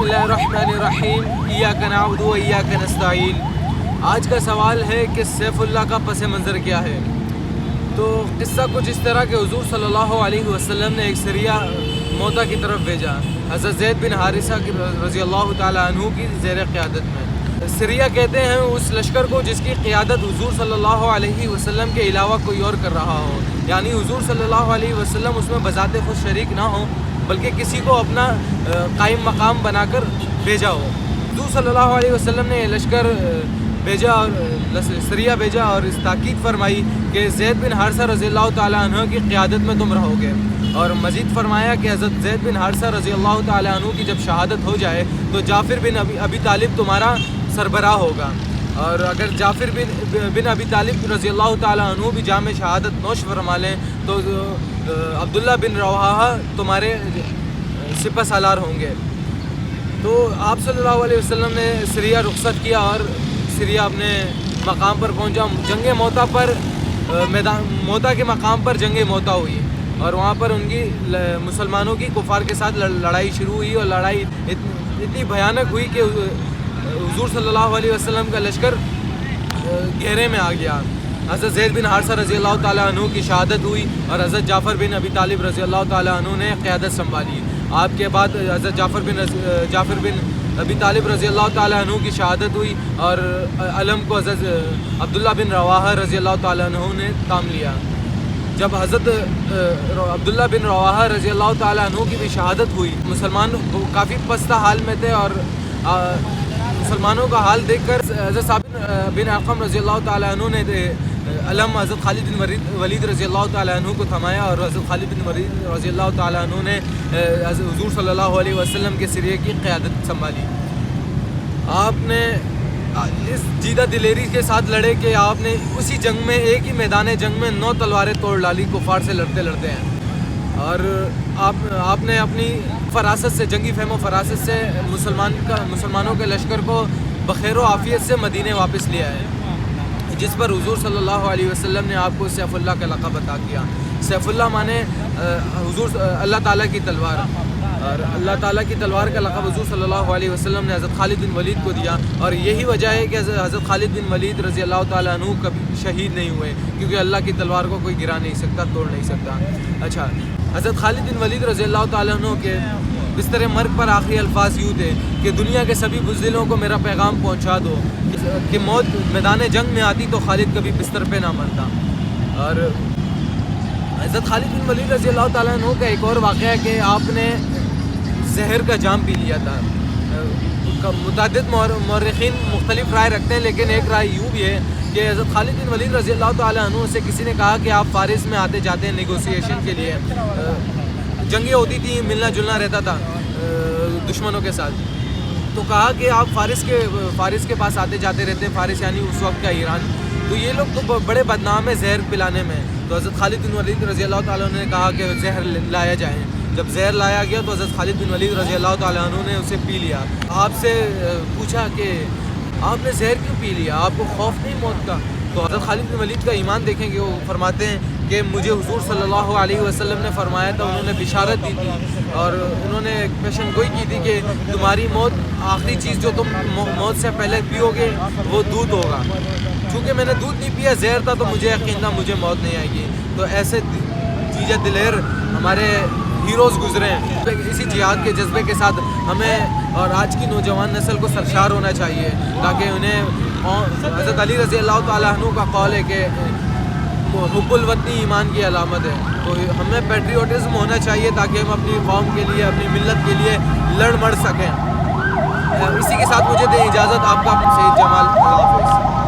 اللہ الرحمن الرحیم ایاک نعبد و ایاک نستعین۔ آج کا سوال ہے کہ سیف اللہ کا پس منظر کیا ہے؟ تو قصہ کچھ اس طرح کہ حضور صلی اللہ علیہ وسلم نے ایک سریہ موتا کی طرف بھیجا، حضرت زید بن حارثہ رضی اللہ تعالیٰ عنہ کی زیر قیادت میں۔ سریہ کہتے ہیں اس لشکر کو جس کی قیادت حضور صلی اللہ علیہ وسلم کے علاوہ کوئی اور کر رہا ہو، یعنی حضور صلی اللہ علیہ وسلم اس میں بذات خود شریک نہ ہوں بلکہ کسی کو اپنا قائم مقام بنا کر بھیجا ہو۔ حضور صلی اللہ علیہ وسلم نے لشکر بھیجا اور سریہ بھیجا اور اس تاکید فرمائی کہ زید بن حارثہ رضی اللہ تعالیٰ عنہ کی قیادت میں تم رہو گے، اور مزید فرمایا کہ حضرت زید بن حارثہ رضی اللہ تعالیٰ عنہ کی جب شہادت ہو جائے تو جعفر بن ابی طالب تمہارا سربراہ ہوگا، اور اگر جعفر بن ابی طالب رضی اللہ تعالیٰ عنہ بھی جام شہادت نوش فرما لیں تو عبداللہ بن رواحہ تمہارے سپہ سالار ہوں گے۔ تو آپ صلی اللہ علیہ وسلم نے سریہ رخصت کیا اور سریہ اپنے مقام پر پہنچا۔ جنگ موتا پر موتا کے مقام پر جنگ موتا ہوئی، اور وہاں پر ان کی مسلمانوں کی کفار کے ساتھ لڑائی شروع ہوئی، اور لڑائی اتنی بھیانک ہوئی کہ حضور صلی اللہ علیہ وسلم کا لشکر گھیرے میں آ گیا۔ حضرت زید بن حارثہ رضی اللہ تعالیٰ عنہ کی شہادت ہوئی اور حضرت جعفر بن ابی طالب رضی اللہ تعالیٰ عنہ نے قیادت سنبھالی۔ آپ کے بعد حضرت جعفر بن ابی طالب رضی اللہ تعالیٰ عنہ کی شہادت ہوئی، اور علم کو حضرت عبداللہ بن رواحہ رضی اللہ تعالیٰ عنہ نے تام لیا۔ جب حضرت عبداللہ بن رواحہ رضی اللہ تعالیٰ عنہ کی بھی شہادت ہوئی، مسلمان کافی پستہ حال میں تھے، اور مسلمانوں کا حال دیکھ کر حضرت ثابت بن ارقم رضی اللہ تعالیٰ عنہ نے علم حضرت خالد بن ولید رضی اللہ تعالیٰ عنہ کو تھمایا، اور حضرت خالد بن ولید رضی اللہ تعالیٰ عنہ نے حضور صلی اللہ علیہ وسلم کے سریہ کی قیادت سنبھالی۔ آپ نے اس جیدہ دلیری کے ساتھ لڑے کہ آپ نے اسی جنگ میں ایک ہی میدان جنگ میں 9 تلواریں توڑ ڈالی کفار سے لڑتے لڑتے ہیں، اور آپ نے اپنی فراست سے، جنگی فہم و فراست سے مسلمانوں کے لشکر کو بخیر و عافیت سے مدینے واپس لیا ہے، جس پر حضور صلی اللہ علیہ وسلم نے آپ کو سیف اللہ کا لقب عطا کیا۔ سیف اللہ مانے حضور اللہ تعالیٰ کی تلوار، اور اللہ تعالیٰ کی تلوار کا لقب حضور صلی اللہ علیہ وسلم نے حضرت خالد بن ولید کو دیا، اور یہی وجہ ہے کہ حضرت خالد بن ولید رضی اللہ تعالیٰ عنہ کبھی شہید نہیں ہوئے، کیونکہ اللہ کی تلوار کو کوئی گرا نہیں سکتا، توڑ نہیں سکتا۔ اچھا، حضرت خالد بن ولید رضی اللہ تعالیٰ عنہ کے بستر مرگ پر آخری الفاظ یوں تھے کہ دنیا کے سبھی بزدلوں کو میرا پیغام پہنچا دو کہ موت میدان جنگ میں آتی تو خالد کبھی بستر پہ نہ مرتا۔ اور حضرت خالد بن ولید رضی اللہ تعالیٰ عنہ کا ایک اور واقعہ ہے کہ آپ نے زہر کا جام پی لیا تھا۔ متعدد مورخین مختلف رائے رکھتے ہیں، لیکن ایک رائے یوں بھی ہے کہ حضرت خالد بن ولید رضی اللہ تعالیٰ عنہ سے کسی نے کہا کہ آپ فارس میں آتے جاتے ہیں نیگوسیشن کے لیے، جنگیں ہوتی تھیں، ملنا جلنا رہتا تھا دشمنوں کے ساتھ، تو کہا کہ آپ فارس کے پاس آتے جاتے رہتے ہیں، فارس یعنی اس وقت کا ایران، تو یہ لوگ تو بڑے بدنام ہیں زہر پلانے میں۔ تو حضرت خالد بن ولید رضی اللہ تعالیٰ عنہ نے کہا کہ زہر لایا جائے۔ جب زہر لایا گیا تو حضرت خالد بن ولید رضی اللہ تعالیٰ عنہ نے اسے پی لیا۔ آپ سے پوچھا کہ آپ نے زہر کیوں پی لیا، آپ کو خوف نہیں موت کا؟ تو حضرت خالد بن ولید کا ایمان دیکھیں گے، وہ فرماتے ہیں کہ مجھے حضور صلی اللہ علیہ وسلم نے فرمایا تھا، انہوں نے بشارت دی تھی، اور انہوں نے پیشن گوئی کی تھی کہ تمہاری موت، آخری چیز جو تم موت سے پہلے پیو گے وہ دودھ ہوگا۔ چونکہ میں نے دودھ نہیں پیا، زہر تھا، تو مجھے یقین تھا مجھے موت نہیں آئے گی۔ تو ایسے جیجا دلیر ہمارے ہیروز گزرے ہیں۔ اسی جہاد کے جذبے کے ساتھ ہمیں اور آج کی نوجوان نسل کو سرشار ہونا چاہیے، تاکہ انہیں حضرت علی رضی اللہ تعالیٰ عنہ کا قول ہے کہ حب الوطنی ایمان کی علامت ہے، تو ہمیں پیٹریوٹزم ہونا چاہیے تاکہ ہم اپنی قوم کے لیے، اپنی ملت کے لیے لڑ مر سکیں۔ اسی کے ساتھ مجھے دیں اجازت، آپ کا سید جمال، اللہ حافظ۔